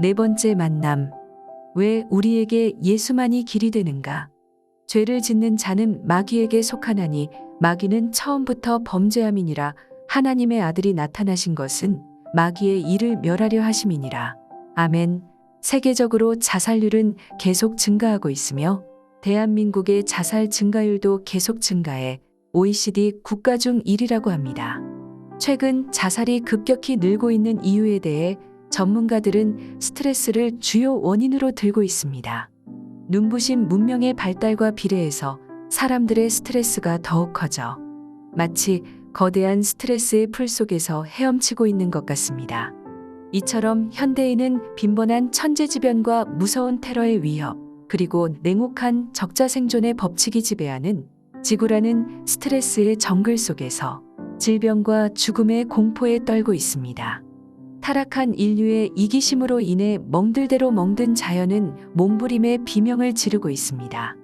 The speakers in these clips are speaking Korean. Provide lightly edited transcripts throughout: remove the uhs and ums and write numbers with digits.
네 번째 만남. 왜 우리에게 예수만이 길이 되는가? 죄를 짓는 자는 마귀에게 속하나니 마귀는 처음부터 범죄함이니라. 하나님의 아들이 나타나신 것은 마귀의 일을 멸하려 하심이니라. 아멘. 세계적으로 자살률은 계속 증가하고 있으며 대한민국의 자살 증가율도 계속 증가해 OECD 국가 중 1위라고 합니다. 최근 자살이 급격히 늘고 있는 이유에 대해 전문가들은 스트레스를 주요 원인으로 들고 있습니다. 눈부신 문명의 발달과 비례해서 사람들의 스트레스가 더욱 커져 마치 거대한 스트레스의 풀 속에서 헤엄치고 있는 것 같습니다. 이처럼 현대인은 빈번한 천재지변과 무서운 테러의 위협, 그리고 냉혹한 적자 생존의 법칙이 지배하는 지구라는 스트레스의 정글 속에서 질병과 죽음의 공포에 떨고 있습니다. 타락한 인류의 이기심으로 인해 멍들대로 멍든 자연은 몸부림의 비명을 지르고 있습니다.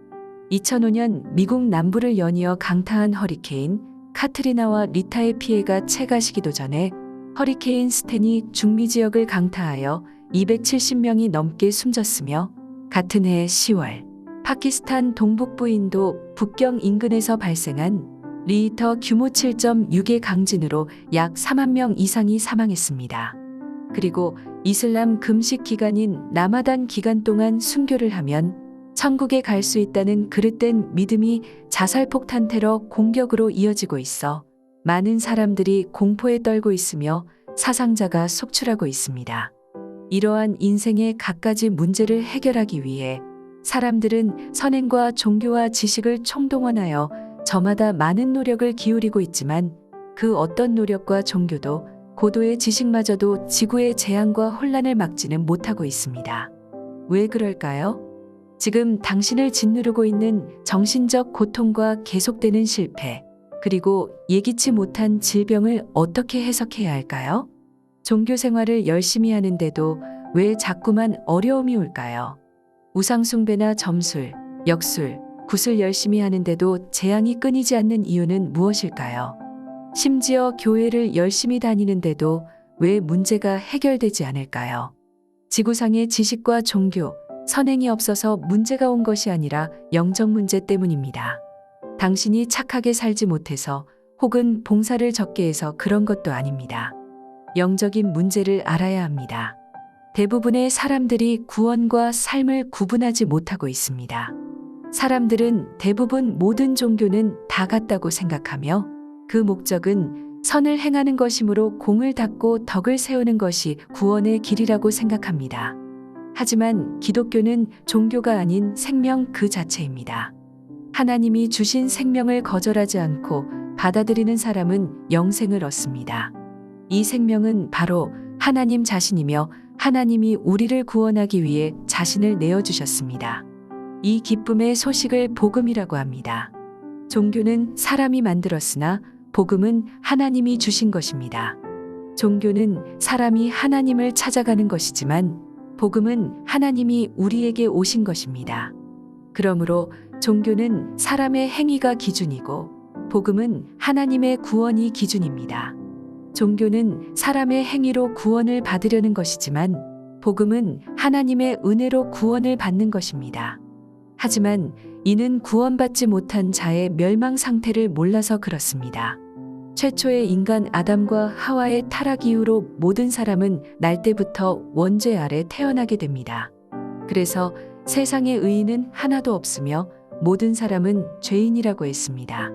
2005년 미국 남부를 연이어 강타한 허리케인 카트리나와 리타의 피해가 채 가시기도 전에 허리케인 스탠이 중미 지역을 강타하여 270명이 넘게 숨졌으며 같은 해 10월 파키스탄 동북부 인도 북경 인근에서 발생한 리히터 규모 7.6의 강진으로 약 4만 명 이상이 사망했습니다. 그리고 이슬람 금식 기간인 라마단 기간 동안 순교를 하면 천국에 갈 수 있다는 그릇된 믿음이 자살폭탄 테러 공격으로 이어지고 있어 많은 사람들이 공포에 떨고 있으며 사상자가 속출하고 있습니다. 이러한 인생의 갖가지 문제를 해결하기 위해 사람들은 선행과 종교와 지식을 총동원하여 저마다 많은 노력을 기울이고 있지만 그 어떤 노력과 종교도 고도의 지식마저도 지구의 재앙과 혼란을 막지는 못하고 있습니다. 왜 그럴까요? 지금 당신을 짓누르고 있는 정신적 고통과 계속되는 실패, 그리고 예기치 못한 질병을 어떻게 해석해야 할까요? 종교 생활을 열심히 하는데도 왜 자꾸만 어려움이 올까요? 우상숭배나 점술, 역술, 굿을 열심히 하는데도 재앙이 끊이지 않는 이유는 무엇일까요? 심지어 교회를 열심히 다니는데도 왜 문제가 해결되지 않을까요? 지구상의 지식과 종교, 선행이 없어서 문제가 온 것이 아니라 영적 문제 때문입니다. 당신이 착하게 살지 못해서 혹은 봉사를 적게 해서 그런 것도 아닙니다. 영적인 문제를 알아야 합니다. 대부분의 사람들이 구원과 삶을 구분하지 못하고 있습니다. 사람들은 대부분 모든 종교는 다 같다고 생각하며 그 목적은 선을 행하는 것이므로 공을 닦고 덕을 세우는 것이 구원의 길이라고 생각합니다. 하지만 기독교는 종교가 아닌 생명 그 자체입니다. 하나님이 주신 생명을 거절하지 않고 받아들이는 사람은 영생을 얻습니다. 이 생명은 바로 하나님 자신이며 하나님이 우리를 구원하기 위해 자신을 내어주셨습니다. 이 기쁨의 소식을 복음이라고 합니다. 종교는 사람이 만들었으나 복음은 하나님이 주신 것입니다. 종교는 사람이 하나님을 찾아가는 것이지만 복음은 하나님이 우리에게 오신 것입니다. 그러므로 종교는 사람의 행위가 기준이고 복음은 하나님의 구원이 기준입니다. 종교는 사람의 행위로 구원을 받으려는 것이지만 복음은 하나님의 은혜로 구원을 받는 것입니다. 하지만 이는 구원받지 못한 자의 멸망 상태를 몰라서 그렇습니다. 최초의 인간 아담과 하와의 타락 이후로 모든 사람은 날 때부터 원죄 아래 태어나게 됩니다. 그래서 세상의 의인은 하나도 없으며 모든 사람은 죄인이라고 했습니다.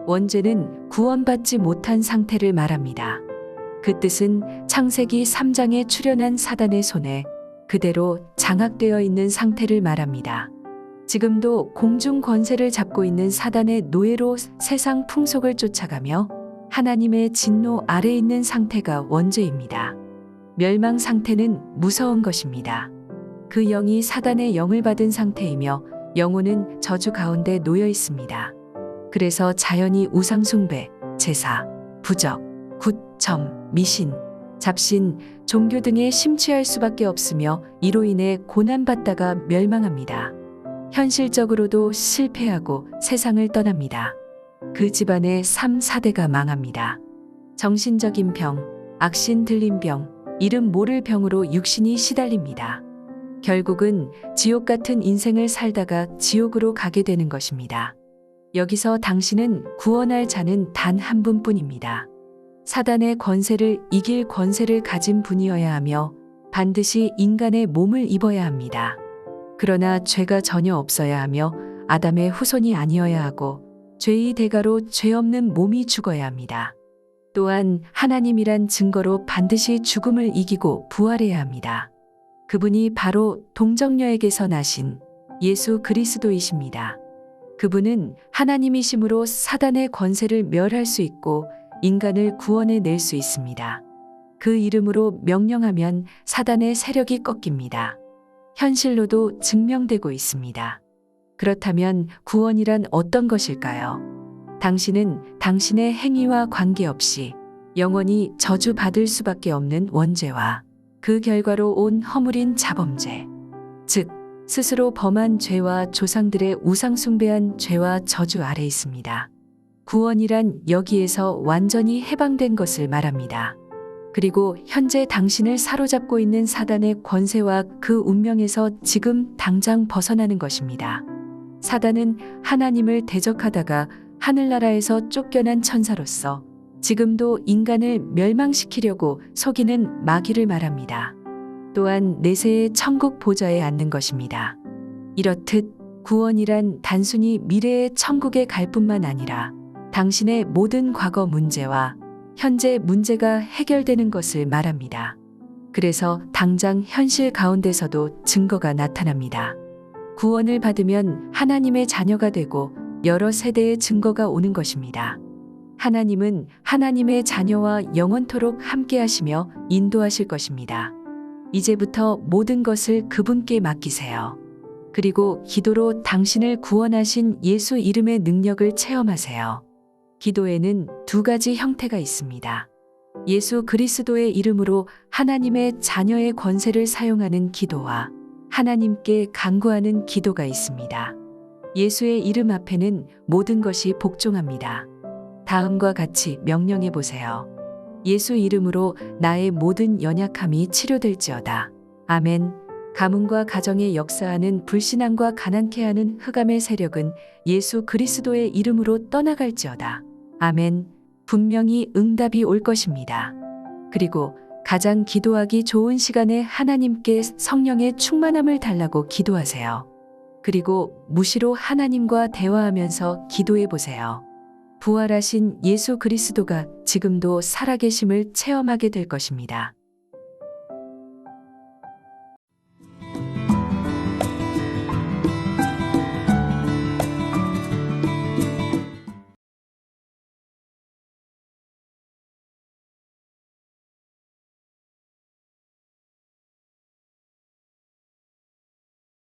원죄는 구원받지 못한 상태를 말합니다. 그 뜻은 창세기 3장에 출현한 사단의 손에 그대로 장악되어 있는 상태를 말합니다. 지금도 공중 권세를 잡고 있는 사단의 노예로 세상 풍속을 쫓아가며 하나님의 진노 아래 있는 상태가 원죄입니다. 멸망 상태는 무서운 것입니다. 그 영이 사단의 영을 받은 상태이며 영혼은 저주 가운데 놓여 있습니다. 그래서 자연이 우상숭배, 제사, 부적, 굿, 점, 미신, 잡신, 종교 등에 심취할 수밖에 없으며 이로 인해 고난받다가 멸망합니다. 현실적으로도 실패하고 세상을 떠납니다. 그 집안의 3, 4대가 망합니다. 정신적인 병, 악신 들린 병, 이름 모를 병으로 육신이 시달립니다. 결국은 지옥 같은 인생을 살다가 지옥으로 가게 되는 것입니다. 여기서 당신은 구원할 자는 단 한 분뿐입니다. 사단의 권세를 이길 권세를 가진 분이어야 하며 반드시 인간의 몸을 입어야 합니다. 그러나 죄가 전혀 없어야 하며 아담의 후손이 아니어야 하고 죄의 대가로 죄 없는 몸이 죽어야 합니다. 또한 하나님이란 증거로 반드시 죽음을 이기고 부활해야 합니다. 그분이 바로 동정녀에게서 나신 예수 그리스도이십니다. 그분은 하나님이심으로 사단의 권세를 멸할 수 있고 인간을 구원해 낼 수 있습니다. 그 이름으로 명령하면 사단의 세력이 꺾입니다. 현실로도 증명되고 있습니다. 그렇다면 구원이란 어떤 것일까요? 당신은 당신의 행위와 관계없이 영원히 저주받을 수밖에 없는 원죄와 그 결과로 온 허물인 자범죄, 즉 스스로 범한 죄와 조상들의 우상숭배한 죄와 저주 아래 있습니다. 구원이란 여기에서 완전히 해방된 것을 말합니다. 그리고 현재 당신을 사로잡고 있는 사단의 권세와 그 운명에서 지금 당장 벗어나는 것입니다. 사단은 하나님을 대적하다가 하늘나라에서 쫓겨난 천사로서 지금도 인간을 멸망시키려고 속이는 마귀를 말합니다. 또한 내세의 천국 보좌에 앉는 것입니다. 이렇듯 구원이란 단순히 미래의 천국에 갈 뿐만 아니라 당신의 모든 과거 문제와 현재 문제가 해결되는 것을 말합니다. 그래서 당장 현실 가운데서도 증거가 나타납니다. 구원을 받으면 하나님의 자녀가 되고 여러 세대의 증거가 오는 것입니다. 하나님은 하나님의 자녀와 영원토록 함께 하시며 인도하실 것입니다. 이제부터 모든 것을 그분께 맡기세요. 그리고 기도로 당신을 구원하신 예수 이름의 능력을 체험하세요. 기도에는 두 가지 형태가 있습니다. 예수 그리스도의 이름으로 하나님의 자녀의 권세를 사용하는 기도와 하나님께 간구하는 기도가 있습니다. 예수의 이름 앞에는 모든 것이 복종합니다. 다음과 같이 명령해 보세요. 예수 이름으로 나의 모든 연약함이 치료될지어다. 아멘. 가문과 가정에 역사하는 불신앙과 가난케 하는 흑암의 세력은 예수 그리스도의 이름으로 떠나갈지어다. 아멘. 분명히 응답이 올 것입니다. 그리고 가장 기도하기 좋은 시간에 하나님께 성령의 충만함을 달라고 기도하세요. 그리고 무시로 하나님과 대화하면서 기도해 보세요. 부활하신 예수 그리스도가 지금도 살아계심을 체험하게 될 것입니다.